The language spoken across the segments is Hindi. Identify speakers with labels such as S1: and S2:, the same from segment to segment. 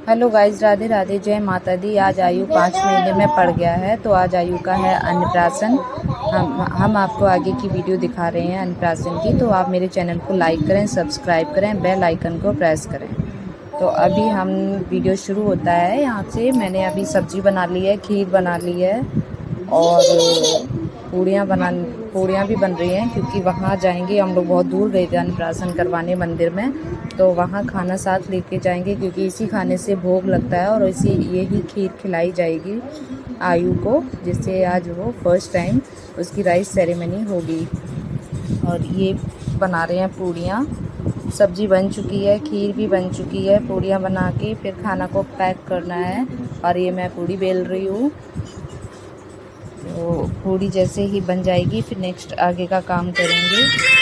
S1: हेलो गाइज, राधे राधे, जय माता दी। आज आयु 5 महीने में पड़ गया है, तो आज आयु का है अन्नप्राशन। हम आपको आगे की वीडियो दिखा रहे हैं अन्नप्राशन की। तो आप मेरे चैनल को लाइक करें, सब्सक्राइब करें, बेल आइकन को प्रेस करें। तो अभी हम वीडियो शुरू होता है यहाँ से। मैंने अभी सब्जी बना ली है, खीर बना ली है और पूड़ियाँ भी बन रही हैं, क्योंकि वहाँ जाएंगे हम लोग। बहुत दूर गए थे अन्नप्राशन करवाने मंदिर में, तो वहाँ खाना साथ लेके जाएंगे, क्योंकि इसी खाने से भोग लगता है और यही खीर खिलाई जाएगी आयु को, जिससे आज वो फर्स्ट टाइम उसकी राइस सेरेमनी होगी। और ये बना रहे हैं पूड़ियाँ। सब्जी बन चुकी है, खीर भी बन चुकी है। पूड़ियाँ बना के फिर खाना को पैक करना है। और ये मैं पूड़ी बेल रही हूँ। तो पूड़ी जैसे ही बन जाएगी फिर नेक्स्ट आगे का काम करेंगे।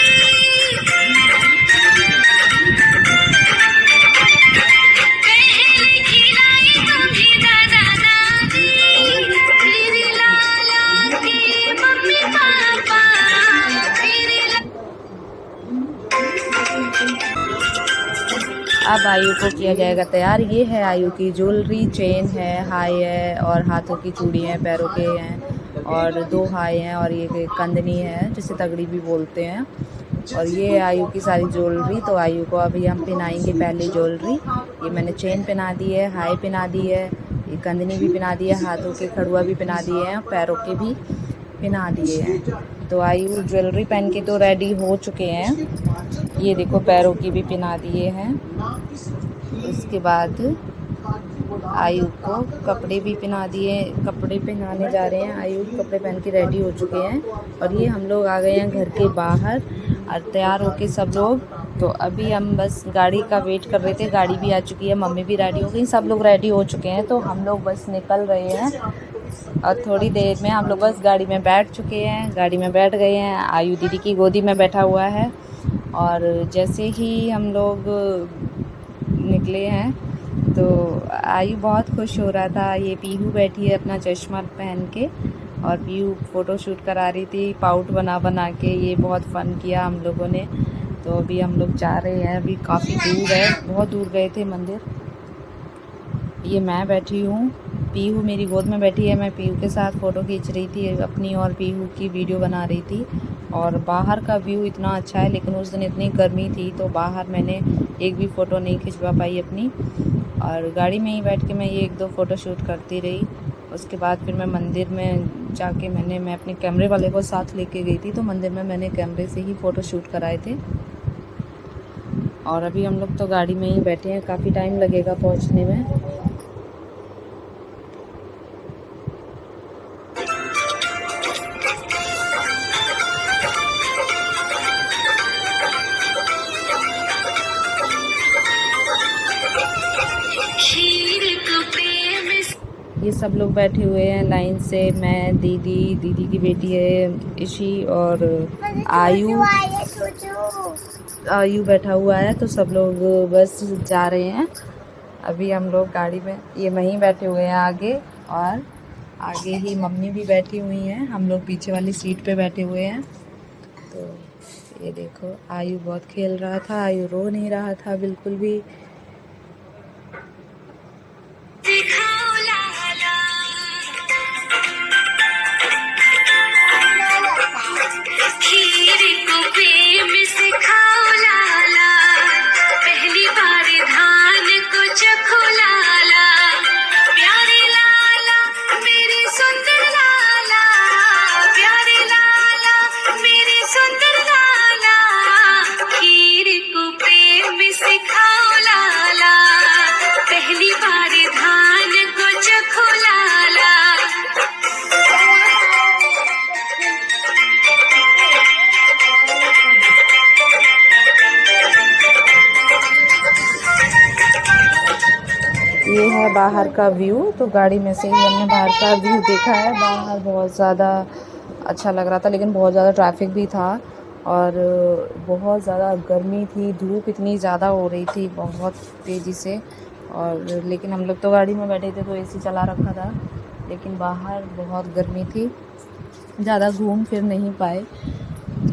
S1: अब आयु को किया जाएगा तैयार। ये है आयु की ज्वेलरी, चेन है, हाई है और हाथों की चूड़ी है, पैरों के हैं और 2 हाई हैं और ये कंदनी है जिसे तगड़ी भी बोलते हैं। और ये है आयु की सारी ज्वेलरी। तो आयु को अभी हम पहनाएंगे पहले ज्वेलरी। ये मैंने चेन पहना दी है, हाई पहना दी है, ये कंदनी भी पहना दी है, हाथों के खड़ुआ भी पहना दिए हैं, पैरों के भी पहना दिए हैं। तो आयु ज्वेलरी पहन के तो रेडी हो चुके हैं। ये देखो पैरों की भी पहना दिए हैं। उसके बाद आयु को कपड़े भी पहना दिए, कपड़े पहनाने जा रहे हैं। आयु कपड़े पहन के रेडी हो चुके हैं। और ये हम लोग आ गए हैं घर के बाहर और तैयार होके सब लोग। तो अभी हम बस गाड़ी का वेट कर रहे थे। गाड़ी भी आ चुकी है, मम्मी भी रेडी हो गई, सब लोग रेडी हो चुके हैं। तो हम लोग बस निकल रहे हैं और थोड़ी देर में हम लोग बस गाड़ी में बैठ चुके हैं। गाड़ी में बैठ गए हैं। आयु दीदी की गोदी में बैठा हुआ है। और जैसे ही हम लोग निकले हैं तो आयु बहुत खुश हो रहा था। ये पीहू बैठी है अपना चश्मा पहन के और पीहू फ़ोटो शूट करा रही थी पाउट बना बना के। ये बहुत फ़न किया हम लोगों ने। तो अभी हम लोग जा रहे हैं। अभी काफ़ी दूर है, बहुत दूर गए थे मंदिर। ये मैं बैठी हूँ, पीहू मेरी गोद में बैठी है। मैं पीहू के साथ फ़ोटो खींच रही थी अपनी और पीहू की वीडियो बना रही थी। और बाहर का व्यू इतना अच्छा है, लेकिन उस दिन इतनी गर्मी थी तो बाहर मैंने एक भी फ़ोटो नहीं खिंचवा पाई अपनी। और गाड़ी में ही बैठ के मैं ये 1-2 फ़ोटो शूट करती रही। उसके बाद फिर मैं मंदिर में जाके मैं अपने कैमरे वाले को साथ लेके गई थी। तो मंदिर में मैंने कैमरे से ही फ़ोटो शूट कराए थे। और अभी हम लोग तो गाड़ी में ही बैठे हैं, काफ़ी टाइम लगेगा पहुंचने में। ये सब लोग बैठे हुए हैं लाइन से। मैं, दीदी की बेटी है इशी और आयु बैठा हुआ है। तो सब लोग बस जा रहे हैं। अभी हम लोग गाड़ी में ये वहीं बैठे हुए हैं आगे, और आगे ही मम्मी भी बैठी हुई हैं। हम लोग पीछे वाली सीट पे बैठे हुए हैं। तो ये देखो आयु बहुत खेल रहा था, आयु रो नहीं रहा था बिल्कुल भी। ये है बाहर का व्यू। तो गाड़ी में से ही हमने बाहर का व्यू देखा है। बाहर बहुत ज़्यादा अच्छा लग रहा था, लेकिन बहुत ज़्यादा ट्रैफिक भी था और बहुत ज़्यादा गर्मी थी। धूप इतनी ज़्यादा हो रही थी बहुत तेज़ी से। और लेकिन हम लोग तो गाड़ी में बैठे थे तो एसी चला रखा था, लेकिन बाहर बहुत गर्मी थी, ज़्यादा घूम फिर नहीं पाए।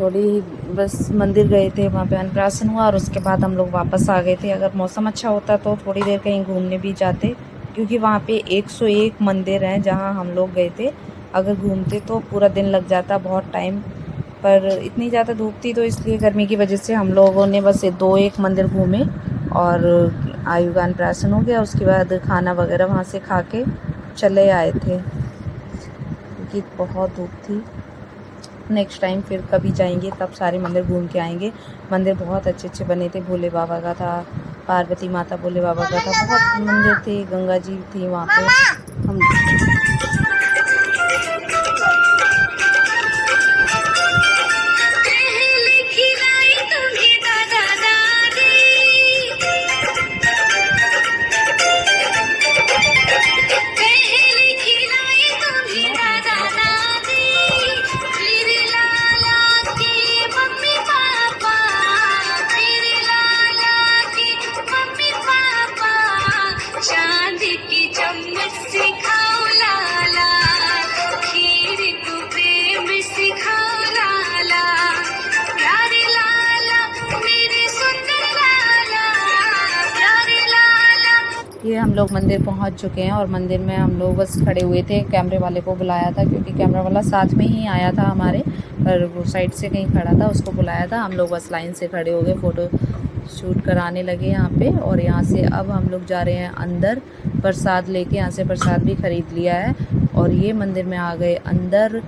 S1: थोड़ी बस मंदिर गए थे, वहाँ पे अन्नप्राशन हुआ और उसके बाद हम लोग वापस आ गए थे। अगर मौसम अच्छा होता तो थोड़ी देर कहीं घूमने भी जाते, क्योंकि वहाँ पे 101 मंदिर हैं जहाँ हम लोग गए थे। अगर घूमते तो पूरा दिन लग जाता, बहुत टाइम, पर इतनी ज़्यादा धूप थी तो इसलिए गर्मी की वजह से हम लोगों ने बस 2-1 मंदिर घूमे और आयु का अन्नप्राशन हो गया। उसके बाद खाना वगैरह वहाँ से खा के चले आए थे, क्योंकि बहुत धूप थी। नेक्स्ट टाइम फिर कभी जाएंगे तब सारे मंदिर घूम के आएंगे। मंदिर बहुत अच्छे अच्छे बने थे, भोले बाबा का था, पार्वती माता भोले बाबा का था, बहुत मंदिर थे, गंगा जी थी वहाँ पे। हम ये हम लोग मंदिर पहुंच चुके हैं और मंदिर में हम लोग बस खड़े हुए थे। कैमरे वाले को बुलाया था, क्योंकि कैमरा वाला साथ में ही आया था हमारे, पर वो साइड से कहीं खड़ा था, उसको बुलाया था। हम लोग बस लाइन से खड़े हो गए, फ़ोटो शूट कराने लगे यहाँ पे। और यहाँ से अब हम लोग जा रहे हैं अंदर प्रसाद लेके। यहाँ से प्रसाद भी ख़रीद लिया है और ये मंदिर में आ गए अंदर।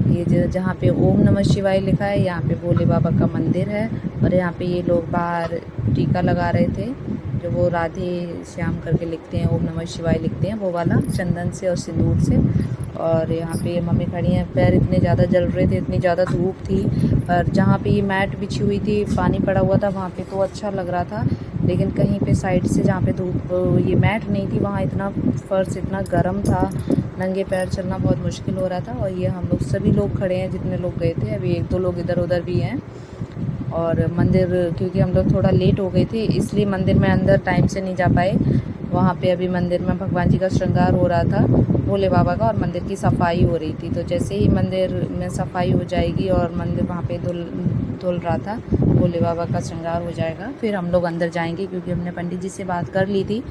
S1: ये जहाँ पे ओम नमः शिवाय लिखा है, यहाँ पे भोले बाबा का मंदिर है। और यहाँ पे ये लोग बाहर टीका लगा रहे थे, जो वो राधे श्याम करके लिखते हैं, ओम नमः शिवाय लिखते हैं, वो वाला चंदन से और सिंदूर से। और यहाँ पे मम्मी खड़ी हैं, पैर इतने ज़्यादा जल रहे थे, इतनी ज़्यादा धूप थी। पर जहाँ पे ये मैट बिछी हुई थी, पानी पड़ा हुआ था, वहाँ पे तो अच्छा लग रहा था, लेकिन कहीं पे साइड से जहाँ पे धूप ये मैट नहीं थी, वहाँ इतना फर्श इतना गर्म था, नंगे पैर चलना बहुत मुश्किल हो रहा था। और ये हम लोग सभी लोग खड़े हैं जितने लोग गए थे, अभी 1-2 लोग इधर उधर भी हैं। और मंदिर, क्योंकि हम लोग थोड़ा लेट हो गए थे इसलिए मंदिर में अंदर टाइम से नहीं जा पाए। वहाँ पे अभी मंदिर में भगवान जी का श्रृंगार हो रहा था, भोले बाबा का, और मंदिर की सफाई हो रही थी। तो जैसे ही मंदिर में सफाई हो जाएगी और मंदिर वहाँ पे धुल रहा था, भोले बाबा का श्रृंगार हो जाएगा, फिर हम लोग अंदर जाएंगे। क्योंकि हमने पंडित जी से बात कर ली थी,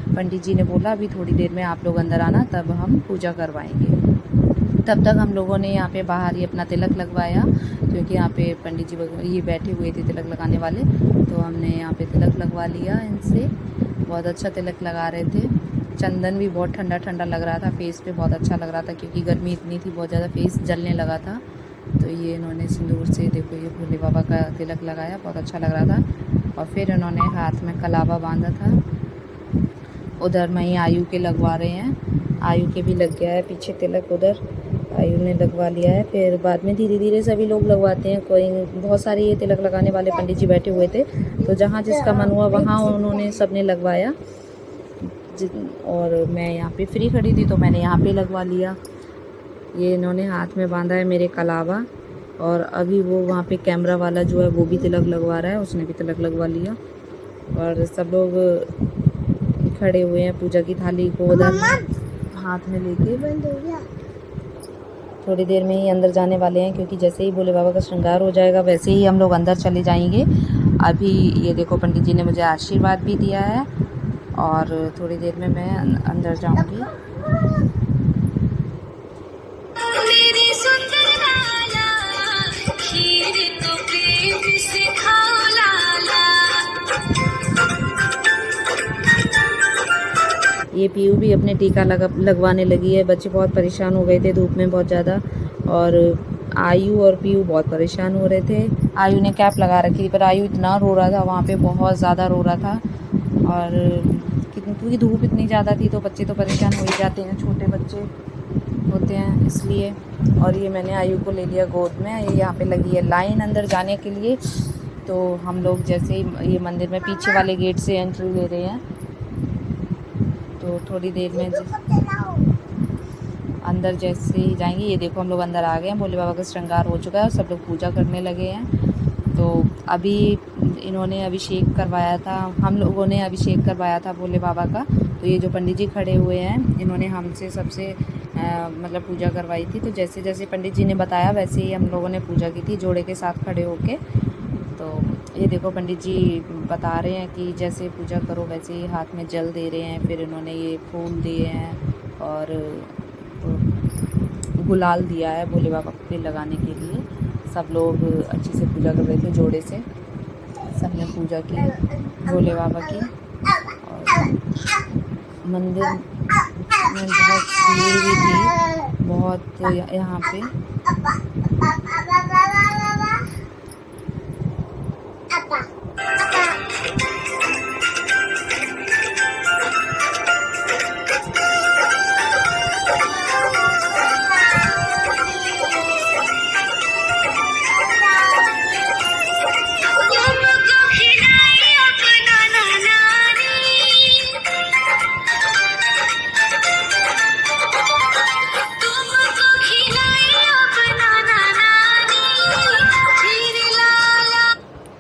S1: पंडित जी ने बोला अभी थोड़ी देर में आप लोग अंदर आना, तब हम पूजा करवाएंगे। तब तक हम लोगों ने यहाँ पे बाहर ही अपना तिलक लगवाया, क्योंकि यहाँ पे पंडित जी ये बैठे हुए थे तिलक लगाने वाले, तो हमने यहाँ पे तिलक लगवा लिया इनसे। बहुत अच्छा तिलक लगा रहे थे, चंदन भी बहुत ठंडा ठंडा लग रहा था, फेस पे बहुत अच्छा लग रहा था, क्योंकि गर्मी इतनी थी, बहुत ज़्यादा फेस जलने लगा था। तो ये इन्होंने सिंदूर से, देखो ये भोले बाबा का तिलक लगाया, बहुत अच्छा लग रहा था। और फिर इन्होंने हाथ में कलावा बांधा था। उधर वहीं आयु के लगवा रहे हैं, आयु के भी लग गया है पीछे तिलक, उधर आयु ने लगवा लिया है। फिर बाद में धीरे धीरे सभी लोग लगवाते हैं, कोई बहुत सारे ये तिलक लगाने वाले पंडित जी बैठे हुए थे, तो जहाँ जिसका मन हुआ वहाँ उन्होंने सबने लगवाया। और मैं यहाँ पे फ्री खड़ी थी तो मैंने यहाँ पे लगवा लिया। ये इन्होंने हाथ में बांधा है मेरे कलावा, और अभी वो वहाँ पे कैमरा वाला जो है वो भी तिलक लगवा रहा है, उसने भी तिलक लगवा लिया। और सब लोग खड़े हुए हैं पूजा की थाली को उधर हाथ में लेके। थोड़ी देर में ही अंदर जाने वाले हैं, क्योंकि जैसे ही भोले बाबा का श्रृंगार हो जाएगा वैसे ही हम लोग अंदर चले जाएंगे। अभी ये देखो पंडित जी ने मुझे आशीर्वाद भी दिया है और थोड़ी देर में मैं अंदर जाऊंगी। ये पीयू भी अपने टीका लगवाने लगी है। बच्चे बहुत परेशान हो गए थे धूप में बहुत ज़्यादा, और आयु और पीयू बहुत परेशान हो रहे थे। आयु ने कैप लगा रखी थी, पर आयु इतना रो रहा था वहाँ पे, बहुत ज़्यादा रो रहा था। और क्योंकि धूप इतनी ज़्यादा थी तो बच्चे तो परेशान हो ही जाते हैं, छोटे बच्चे होते हैं इसलिए। और ये मैंने आयु को ले लिया गोद में। ये यहाँ पे लगी है लाइन अंदर जाने के लिए, तो हम लोग जैसे ही ये मंदिर में पीछे वाले गेट से एंट्री ले रहे हैं, तो थोड़ी देर में अंदर जैसे ही जाएंगे। ये देखो हम लोग अंदर आ गए हैं, भोले बाबा का श्रृंगार हो चुका है और सब लोग पूजा करने लगे हैं। तो अभी इन्होंने अभिषेक करवाया था, हम लोगों ने अभिषेक करवाया था भोले बाबा का। तो ये जो पंडित जी खड़े हुए हैं, इन्होंने हमसे सबसे मतलब पूजा करवाई थी। तो जैसे जैसे पंडित जी ने बताया वैसे ही हम लोगों ने पूजा की थी जोड़े के साथ खड़े होके। तो ये देखो पंडित जी बता रहे हैं कि जैसे पूजा करो वैसे ही हाथ में जल दे रहे हैं। फिर इन्होंने ये फूल दिए हैं और गुलाल दिया है भोले बाबा पे लगाने के लिए। सब लोग अच्छे से पूजा कर रहे थे जोड़े से, सबने पूजा की भोले बाबा की। और मंदिर में बहुत भीड़ भी थी बहुत यहाँ पे।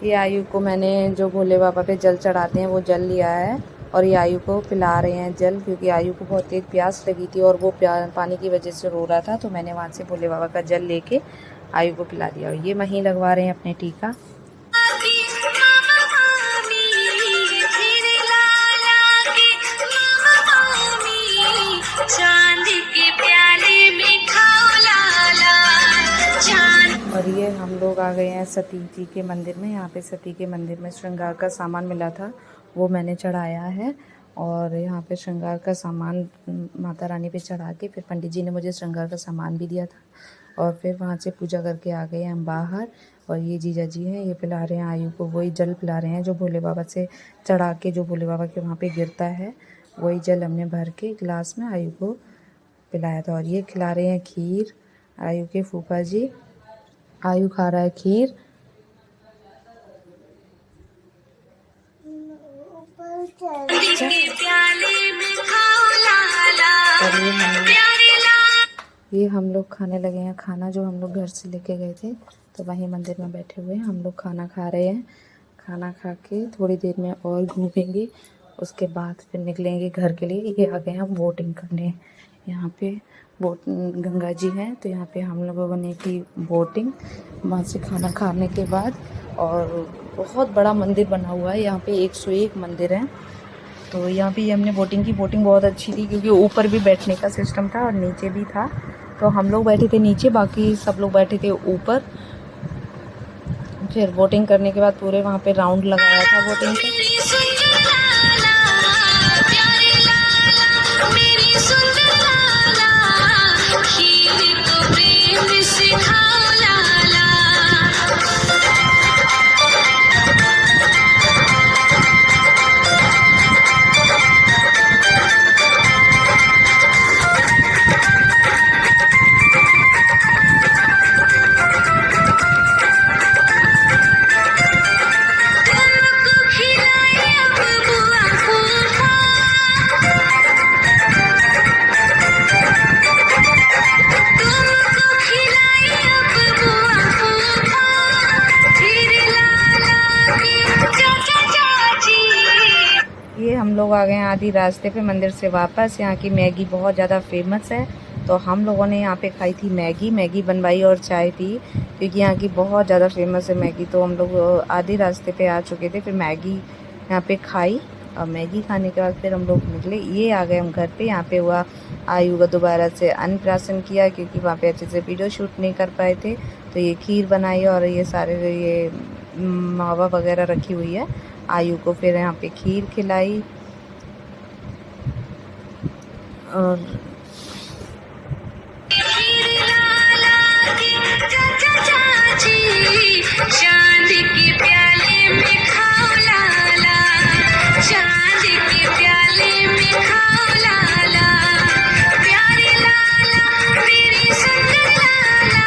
S1: ये आयु को मैंने जो भोले बाबा पे जल चढ़ाते हैं वो जल लिया है और ये आयु को पिला रहे हैं जल, क्योंकि आयु को बहुत तेज प्यास लगी थी और वो पानी की वजह से रो रहा था। तो मैंने वहाँ से भोले बाबा का जल लेके आयु को पिला दिया। और ये वहीं लगवा रहे हैं अपने टीका। और ये हम लोग आ गए हैं सती जी के मंदिर में। यहाँ पे सती के मंदिर में श्रृंगार का सामान मिला था वो मैंने चढ़ाया है। और यहाँ पे श्रृंगार का सामान माता रानी पे चढ़ा के फिर पंडित जी ने मुझे श्रृंगार का सामान भी दिया था। और फिर वहाँ से पूजा करके आ गए हम बाहर। और ये जीजा जी हैं, ये पिला रहे हैं आयु को वही जल पिला रहे हैं जो भोले बाबा से चढ़ा के जो भोले बाबा के वहाँ पे गिरता है वही जल हमने भर के गिलास में आयु को पिलाया था। और ये खिला रहे हैं खीर आयु के फूफा जी। आयु खा रहा है खीर। ये हम लोग खाने लगे हैं खाना जो हम लोग घर से लेके गए थे। तो वहीं मंदिर में बैठे हुए हैं हम लोग खाना खा रहे हैं। खाना खा के थोड़ी देर में और घूमेंगे, उसके बाद फिर निकलेंगे घर के लिए। ये आ गए हम बोटिंग करने। यहाँ पे बोट गंगा जी हैं तो यहाँ पे हम लोगों ने की बोटिंग वहाँ से खाना खाने के बाद। और बहुत बड़ा मंदिर बना हुआ है यहाँ पे, 101 मंदिर हैं। तो यहाँ पे हमने बोटिंग की। बोटिंग बहुत अच्छी थी क्योंकि ऊपर भी बैठने का सिस्टम था और नीचे भी था। तो हम लोग बैठे थे नीचे, बाकी सब लोग बैठे थे ऊपर। फिर बोटिंग करने के बाद पूरे वहाँ पे राउंड लगाया था बोटिंग का। हम लोग आ गए हैं आधी रास्ते पे मंदिर से वापस। यहाँ की मैगी बहुत ज़्यादा फेमस है तो हम लोगों ने यहाँ पे खाई थी मैगी बनवाई और चाय पी, क्योंकि यहाँ की बहुत ज़्यादा फेमस है मैगी। तो हम लोग आधी रास्ते पे आ चुके थे, फिर मैगी यहाँ पे खाई और मैगी खाने के बाद फिर हम लोग निकले। ये आ गए हम घर पे। यहाँ पे हुआ आयु का दोबारा से अन्नप्राशन किया क्योंकि वहाँ पे अच्छे से वीडियो शूट नहीं कर पाए थे। तो ये खीर बनाई और ये सारे ये मावा वगैरह रखी हुई है आयु को। फिर यहाँ पे खीर खिलाई और चांद के प्याले में खाओ लाला, चांद के प्याले में खाओ लाला, प्यारे लाला मेरे सुंदर लाला,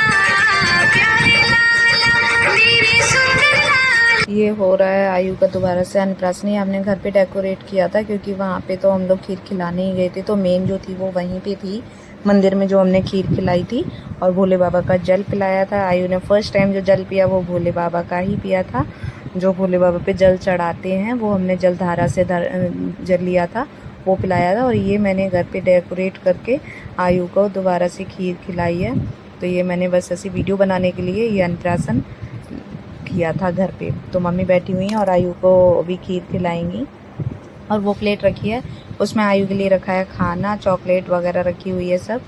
S1: प्यारे लाला मेरे सुंदर लाला। ये हो रहा है आयु का दोबारा से अन्नप्राशन। हमने घर पे डेकोरेट किया था क्योंकि वहाँ पे तो हम लोग खीर खिलाने ही गए थे। तो मेन जो थी वो वहीं पे थी मंदिर में, जो हमने खीर खिलाई थी और भोले बाबा का जल पिलाया था। आयु ने फर्स्ट टाइम जो जल पिया वो भोले बाबा का ही पिया था। जो भोले बाबा पे जल चढ़ाते हैं वो हमने जलधारा से जल लिया था वो पिलाया था। और ये मैंने घर पे डेकोरेट करके आयु को दोबारा से खीर खिलाई है। तो ये मैंने बस ऐसी वीडियो बनाने के लिए ये अन्नप्राशन किया था घर पे। तो मम्मी बैठी हुई हैं और आयु को अभी खीर खिलाएंगी। और वो प्लेट रखी है, उसमें आयु के लिए रखा है खाना, चॉकलेट वगैरह रखी हुई है सब,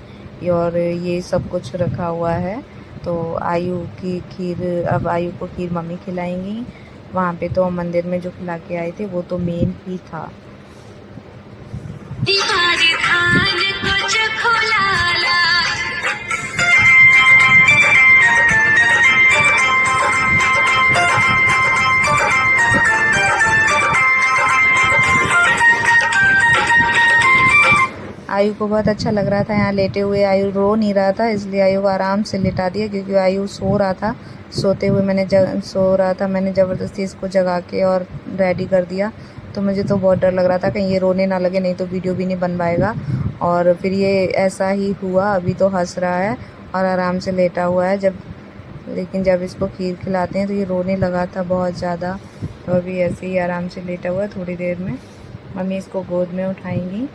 S1: और ये सब कुछ रखा हुआ है। तो आयु की खीर, अब आयु को खीर मम्मी खिलाएंगी। वहाँ पे तो मंदिर में जो खिला के आए थे वो तो मेन ही था। आयु को बहुत अच्छा लग रहा था यहाँ लेटे हुए। आयु रो नहीं रहा था, इसलिए आयु को आराम से लिटा दिया, क्योंकि आयु सो रहा था। सोते हुए मैंने ज़बरदस्ती इसको जगा के और रेडी कर दिया। तो मुझे तो बहुत डर लग रहा था कहीं ये रोने ना लगे, नहीं तो वीडियो भी नहीं बन पाएगा। और फिर ये ऐसा ही हुआ, अभी तो हंस रहा है और आराम से लेटा हुआ है। लेकिन जब इसको खीर खिलाते हैं तो ये रोने लगा था बहुत ज़्यादा। तो अभी ऐसे ही आराम से लेटा हुआ है। थोड़ी देर में मम्मी इसको गोद में उठाएंगी।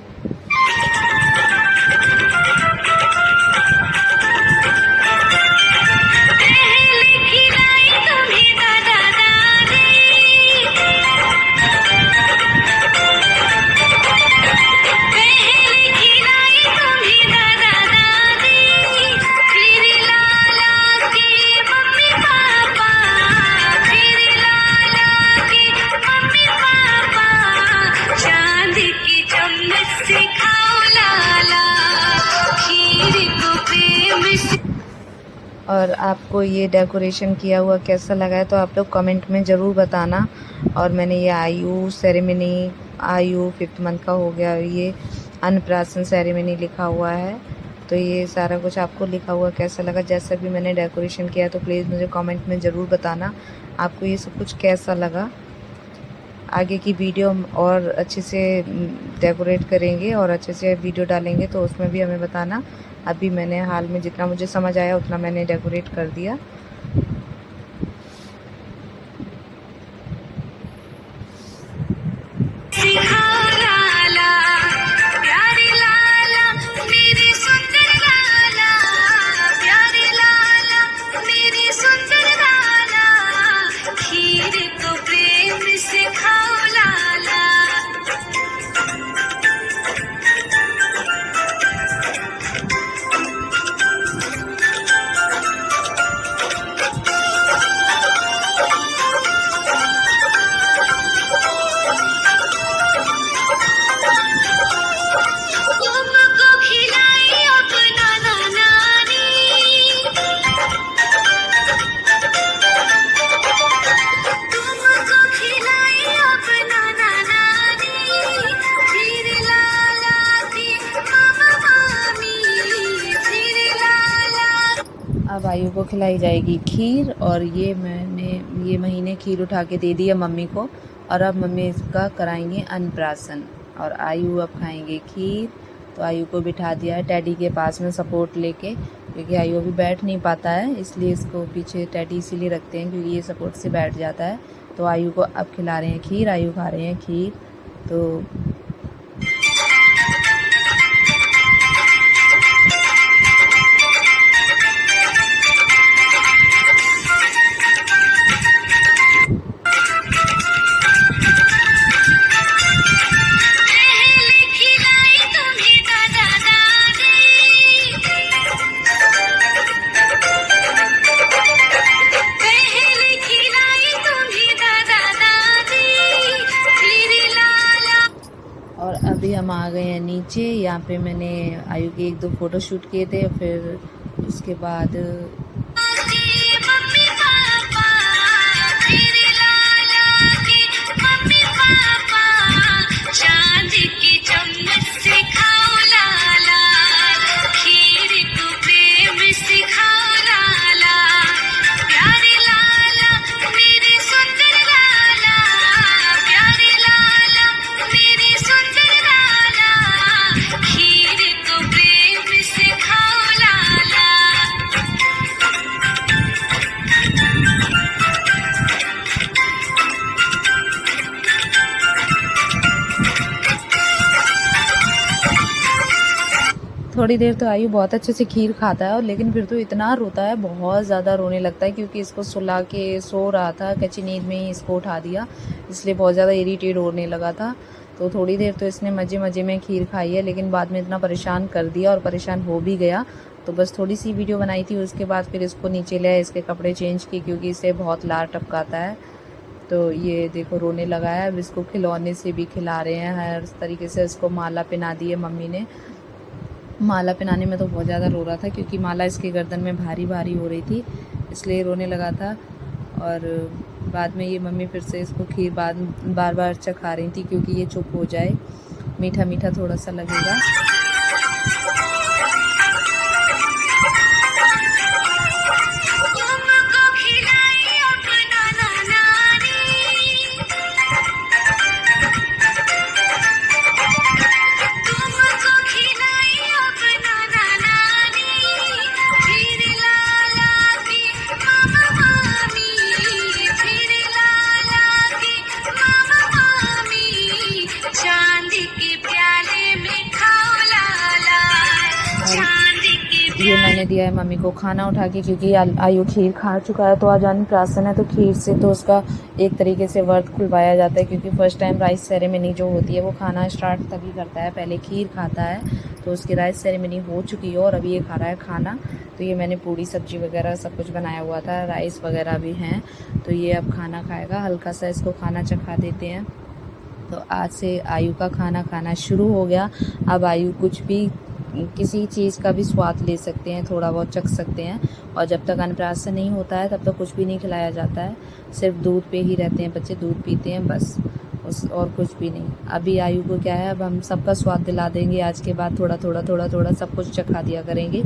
S1: और आपको ये डेकोरेशन किया हुआ कैसा लगा है तो आप लोग कमेंट में ज़रूर बताना। और मैंने ये आयु सेरेमनी, आयु 5th मंथ का हो गया, ये अन्नप्राशन सेरेमनी लिखा हुआ है। तो ये सारा कुछ आपको लिखा हुआ कैसा लगा, जैसा भी मैंने डेकोरेशन किया, तो प्लीज़ मुझे कमेंट में ज़रूर बताना आपको ये सब कुछ कैसा लगा। आगे की वीडियो हम और अच्छे से डेकोरेट करेंगे और अच्छे से वीडियो डालेंगे, तो उसमें भी हमें बताना। अभी मैंने हाल में जितना मुझे समझ आया उतना मैंने डेकोरेट कर दिया। अब आयु को खिलाई जाएगी खीर। और ये मैंने ये महीने खीर उठा के दे दी है मम्मी को। और अब मम्मी इसका कराएंगे अन्नप्राशन और आयु अब खाएंगे खीर। तो आयु को बिठा दिया है टैडी के पास में सपोर्ट लेके, क्योंकि आयु अभी बैठ नहीं पाता है, इसलिए इसको पीछे टैडी इसीलिए रखते हैं क्योंकि ये सपोर्ट से बैठ जाता है। तो आयु को अब खिला रहे हैं खीर, आयु खा रहे हैं खीर। तो अभी हम आ गए हैं नीचे। यहाँ पे मैंने आयु के 1-2 फ़ोटो शूट किए थे। फिर उसके बाद थोड़ी देर तो आयु बहुत अच्छे से खीर खाता है, और लेकिन फिर तो इतना रोता है, बहुत ज़्यादा रोने लगता है, क्योंकि इसको सुला के सो रहा था, कच्ची नींद में ही इसको उठा दिया, इसलिए बहुत ज़्यादा इरीटेट होने लगा था। तो थोड़ी देर तो इसने मज़े मज़े में खीर खाई है, लेकिन बाद में इतना परेशान कर दिया और परेशान हो भी गया। तो बस थोड़ी सी वीडियो बनाई थी, उसके बाद फिर इसको नीचे ले आए, इसके कपड़े चेंज किए, क्योंकि इसे बहुत लार टपकाता है। तो ये देखो रोने लगा है। अब इसको खिलौने से भी खिला रहे हैं, हर तरीके से इसको माला पहना दी है मम्मी ने। माला पहनाने में तो बहुत ज़्यादा रो रहा था, क्योंकि माला इसके गर्दन में भारी भारी हो रही थी, इसलिए रोने लगा था। और बाद में ये मम्मी फिर से इसको खीर बार बार चखा रही थी, क्योंकि ये चुप हो जाए, मीठा मीठा थोड़ा सा लगेगा। ये मैंने दिया है मम्मी को खाना उठा के, क्योंकि आयु खीर खा चुका है, तो आज अन्नप्राशन है, तो खीर से तो उसका एक तरीके से व्रत खुलवाया जाता है, क्योंकि फर्स्ट टाइम राइस सेरेमनी जो होती है वो खाना स्टार्ट तभी करता है, पहले खीर खाता है। तो उसकी राइस सेरेमनी हो चुकी है और अभी ये खा रहा है खाना। तो ये मैंने पूड़ी सब्जी वगैरह सब कुछ बनाया हुआ था, राइस वगैरह भी हैं, तो ये अब खाना खाएगा। हल्का सा इसको खाना चखा देते हैं। तो आज से आयु का खाना खाना शुरू हो गया। अब आयु कुछ भी, किसी चीज़ का भी स्वाद ले सकते हैं, थोड़ा बहुत चख सकते हैं। और जब तक अन्नप्राशन नहीं होता है तब तक कुछ भी नहीं खिलाया जाता है, सिर्फ दूध पे ही रहते हैं बच्चे, दूध पीते हैं बस, और कुछ भी नहीं। अभी आयु को क्या है, अब हम सबका स्वाद दिला देंगे, आज के बाद थोड़ा थोड़ा सब कुछ चखा दिया करेंगे।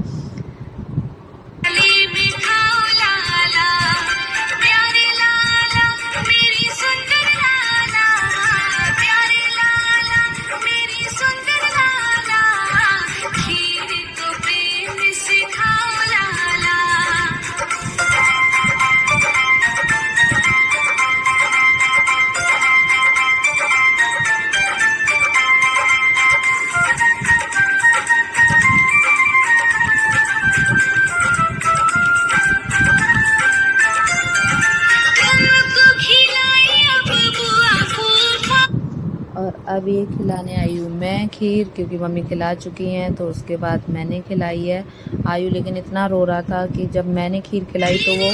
S1: और अब ये खिलाने आई हूँ मैं खीर, क्योंकि मम्मी खिला चुकी हैं, तो उसके बाद मैंने खिलाई है आयु। लेकिन इतना रो रहा था कि जब मैंने खीर खिलाई तो वो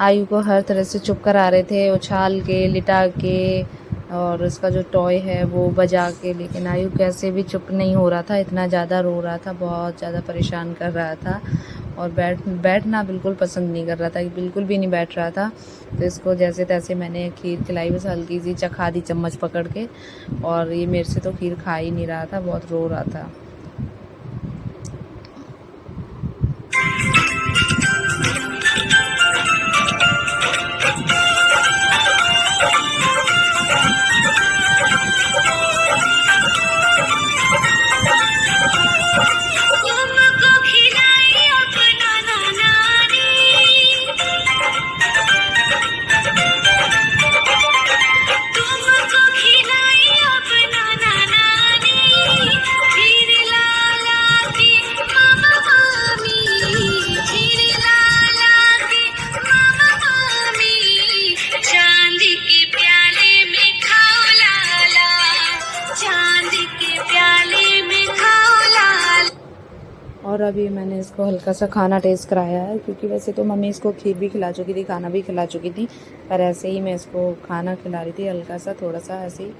S1: आयु को हर तरह से चुप करा रहे थे, उछाल के, लिटा के, और उसका जो टॉय है वो बजा के। लेकिन आयु कैसे भी चुप नहीं हो रहा था, इतना ज़्यादा रो रहा था, बहुत ज़्यादा परेशान कर रहा था। और बैठना बिल्कुल पसंद नहीं कर रहा था, बिल्कुल भी नहीं बैठ रहा था। तो इसको जैसे तैसे मैंने खीर खिलाई, बस हल्की सी चखा दी चम्मच पकड़ के, और ये मेरे से तो खीर खा ही नहीं रहा था, बहुत रो रहा था। और अभी मैंने इसको हल्का सा खाना टेस्ट कराया है, क्योंकि वैसे तो मम्मी इसको खीर भी खिला चुकी थी, खाना भी खिला चुकी थी, पर ऐसे ही मैं इसको खाना खिला रही थी, हल्का सा थोड़ा सा ऐसे ही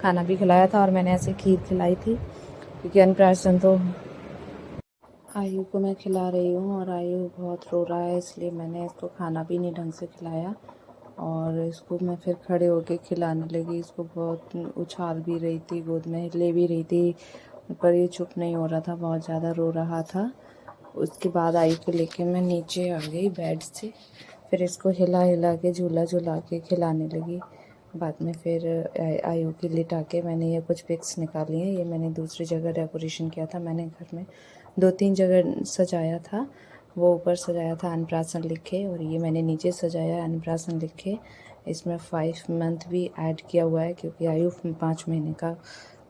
S1: खाना भी खिलाया था, और मैंने ऐसे खीर खिलाई थी, क्योंकि अन्नप्राशन तो आयु को मैं खिला रही हूँ, और आयु बहुत रो रहा है, इसलिए मैंने इसको खाना भी नहीं ढंग से खिलाया। और इसको मैं फिर खड़े होके खिलाने लगी। इसको बहुत उछाल भी रही थी, गोद में ले भी रही थी, पर ये चुप नहीं हो रहा था, बहुत ज़्यादा रो रहा था। उसके बाद आयु को लेके मैं नीचे आ गई बेड से, फिर इसको हिला हिला के झूला झूला के खिलाने लगी। बाद में फिर आयु की लिटा के मैंने ये कुछ पिक्स निकाली हैं। ये मैंने दूसरी जगह डेकोरेशन किया था, मैंने घर में 2-3 जगह सजाया था। वो ऊपर सजाया था अन्नप्राशन लिख के, और ये मैंने नीचे सजाया अन्नप्राशन लिख के। इसमें 5 मंथ भी ऐड किया हुआ है, क्योंकि आयु 5 महीने का,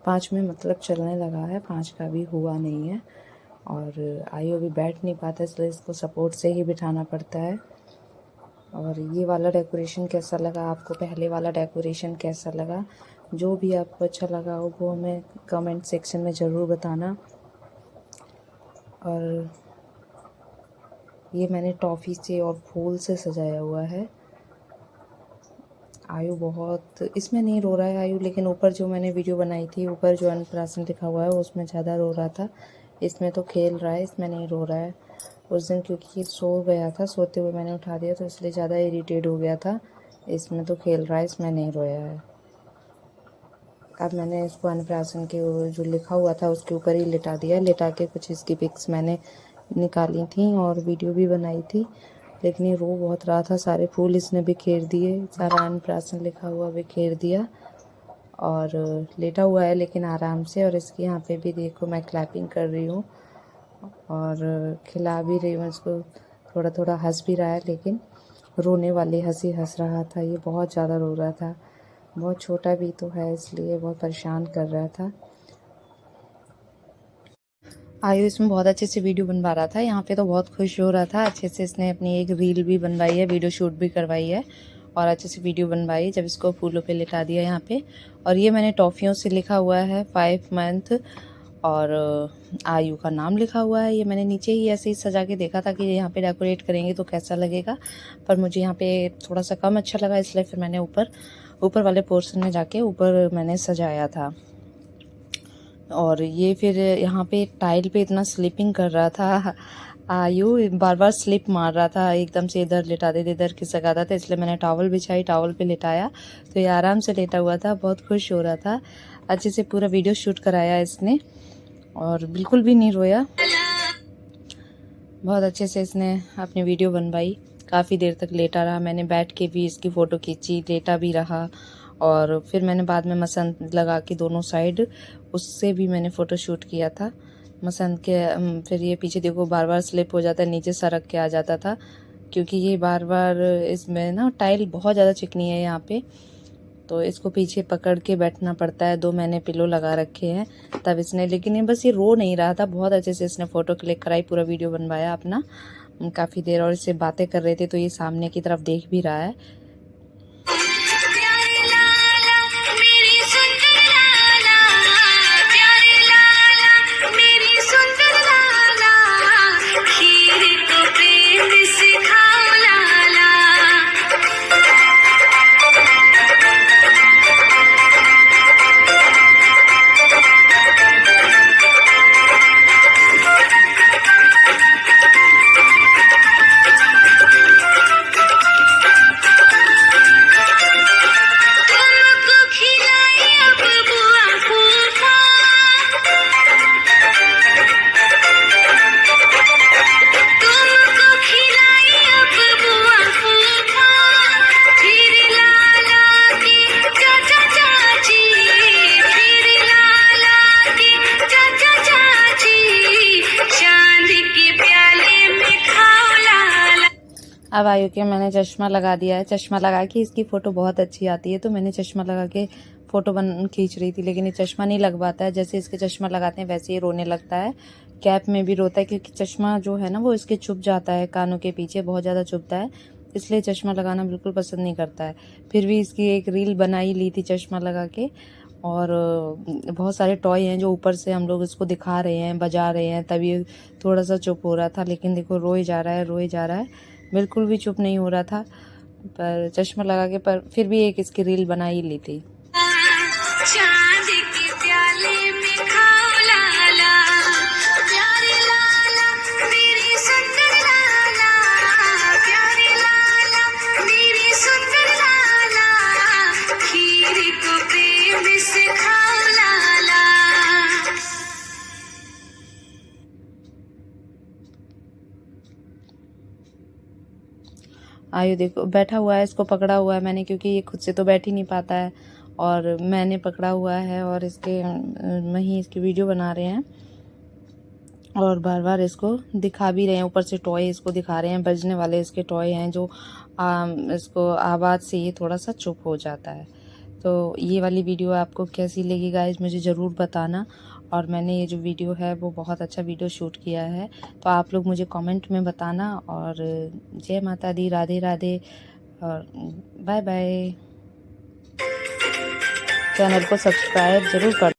S1: 5 में मतलब चलने लगा है, 5 का भी हुआ नहीं है। और आयु अभी बैठ नहीं पाता, इसलिए इसको सपोर्ट से ही बिठाना पड़ता है। और ये वाला डेकोरेशन कैसा लगा आपको, पहले वाला डेकोरेशन कैसा लगा, जो भी आपको अच्छा लगा हो वो हमें कमेंट सेक्शन में ज़रूर बताना। और ये मैंने टॉफ़ी से और फूल से सजाया हुआ है। आयु बहुत इसमें नहीं रो रहा है आयु, लेकिन ऊपर जो मैंने वीडियो बनाई थी, ऊपर जो अन्नप्राशन लिखा हुआ है उसमें ज़्यादा रो रहा था। इसमें तो खेल रहा है, इसमें नहीं रो रहा है। उस दिन क्योंकि सो गया था, सोते हुए मैंने उठा दिया, तो इसलिए ज़्यादा इरिटेट हो गया था। इसमें तो खेल रहा है, इसमें नहीं रोया है। अब मैंने इसको अन्नप्राशन के जो लिखा हुआ था उसके ऊपर ही लिटा दिया। लिटा के कुछ इसकी पिक्स मैंने निकाली थी और वीडियो भी बनाई थी, लेकिन ये रो बहुत रहा था। सारे फूल इसने बिखेर दिए, सारा अन्नप्राशन लिखा हुआ बिखेर दिया, और लेटा हुआ है लेकिन आराम से। और इसके यहाँ पे भी देखो मैं क्लैपिंग कर रही हूँ और खिला भी रही हूँ इसको। थोड़ा थोड़ा हंस भी रहा है, लेकिन रोने वाली हंसी हंस रहा था। ये बहुत ज़्यादा रो रहा था, बहुत छोटा भी तो है, इसलिए बहुत परेशान कर रहा था। आयु इसमें बहुत अच्छे से वीडियो बनवा रहा था, यहाँ पे तो बहुत खुश हो रहा था। अच्छे से इसने अपनी एक रील भी बनवाई है, वीडियो शूट भी करवाई है, और अच्छे से वीडियो बनवाई जब इसको फूलों पे लिटा दिया यहाँ पे। और ये मैंने टॉफ़ियों से लिखा हुआ है 5 मंथ, और आयु का नाम लिखा हुआ है। ये मैंने नीचे ही ऐसे ही सजा के देखा था कि यहाँ पे डेकोरेट करेंगे तो कैसा लगेगा, पर मुझे यहाँ पे थोड़ा सा कम अच्छा लगा, इसलिए फिर मैंने ऊपर वाले पोर्शन में जाके ऊपर मैंने सजाया था। और ये फिर यहाँ पे टाइल पे इतना स्लिपिंग कर रहा था आयु, बार बार स्लिप मार रहा था, एकदम से इधर लिटा दे इधर खिसकाता था, इसलिए मैंने टॉवल बिछाई, टॉवल पे लिटाया तो ये आराम से लेटा हुआ था, बहुत खुश हो रहा था। अच्छे से पूरा वीडियो शूट कराया इसने, और बिल्कुल भी नहीं रोया। बहुत अच्छे से इसने अपनी वीडियो बनवाई, काफ़ी देर तक लेटा रहा। मैंने बैठ के भी इसकी फ़ोटो खींची, लेटा भी रहा, और फिर मैंने बाद में मसंद लगा के दोनों साइड, उससे भी मैंने फ़ोटो शूट किया था मसंद के। फिर ये पीछे देखो बार बार स्लिप हो जाता है, नीचे सरक के आ जाता था, क्योंकि ये बार बार इसमें ना टाइल बहुत ज़्यादा चिकनी है यहाँ पे, तो इसको पीछे पकड़ के बैठना पड़ता है। 2 मैंने पिलो लगा रखे हैं तब इसने, लेकिन ये बस ये रो नहीं रहा था। बहुत अच्छे से इसने फ़ोटो क्लिक कराई, पूरा वीडियो बनवाया अपना काफ़ी देर, और इससे बातें कर रहे थे तो ये सामने की तरफ देख भी रहा है। अब आयु के मैंने चश्मा लगा दिया है, चश्मा लगा के इसकी फ़ोटो बहुत अच्छी आती है, तो मैंने चश्मा लगा के फ़ोटो खींच रही थी, लेकिन ये चश्मा नहीं लग पाता है। जैसे इसके चश्मा लगाते हैं वैसे ही रोने लगता है, कैप में भी रोता है, क्योंकि चश्मा जो है ना वो इसके चुभ जाता है, कानों के पीछे बहुत ज़्यादा चुभता है, इसलिए चश्मा लगाना बिल्कुल पसंद नहीं करता है। फिर भी इसकी एक रील बनाई ली थी चश्मा लगा के, और बहुत सारे टॉय हैं जो ऊपर से हम लोग इसको दिखा रहे हैं, बजा रहे हैं, तभी थोड़ा सा चुप हो रहा था। लेकिन देखो रोए जा रहा है, रोए जा रहा है, बिल्कुल भी चुप नहीं हो रहा था, पर चश्मा लगा के, पर फिर भी एक इसकी रील बना ही ली थी। सुंदर आयु देखो बैठा हुआ है, इसको पकड़ा हुआ है मैंने क्योंकि ये खुद से तो बैठ ही नहीं पाता है और मैंने पकड़ा हुआ है और इसके वहीं इसकी वीडियो बना रहे हैं और बार बार इसको दिखा भी रहे हैं। ऊपर से टॉय इसको दिखा रहे हैं, बजने वाले इसके टॉय हैं जो इसको आवाज़ से ये थोड़ा सा चुप हो जाता है। तो ये वाली वीडियो आपको कैसी लगी गाइस मुझे ज़रूर बताना। और मैंने ये जो वीडियो है वो बहुत अच्छा वीडियो शूट किया है, तो आप लोग मुझे कमेंट में बताना। और जय माता दी, राधे राधे और बाय बाय। चैनल को सब्सक्राइब ज़रूर कर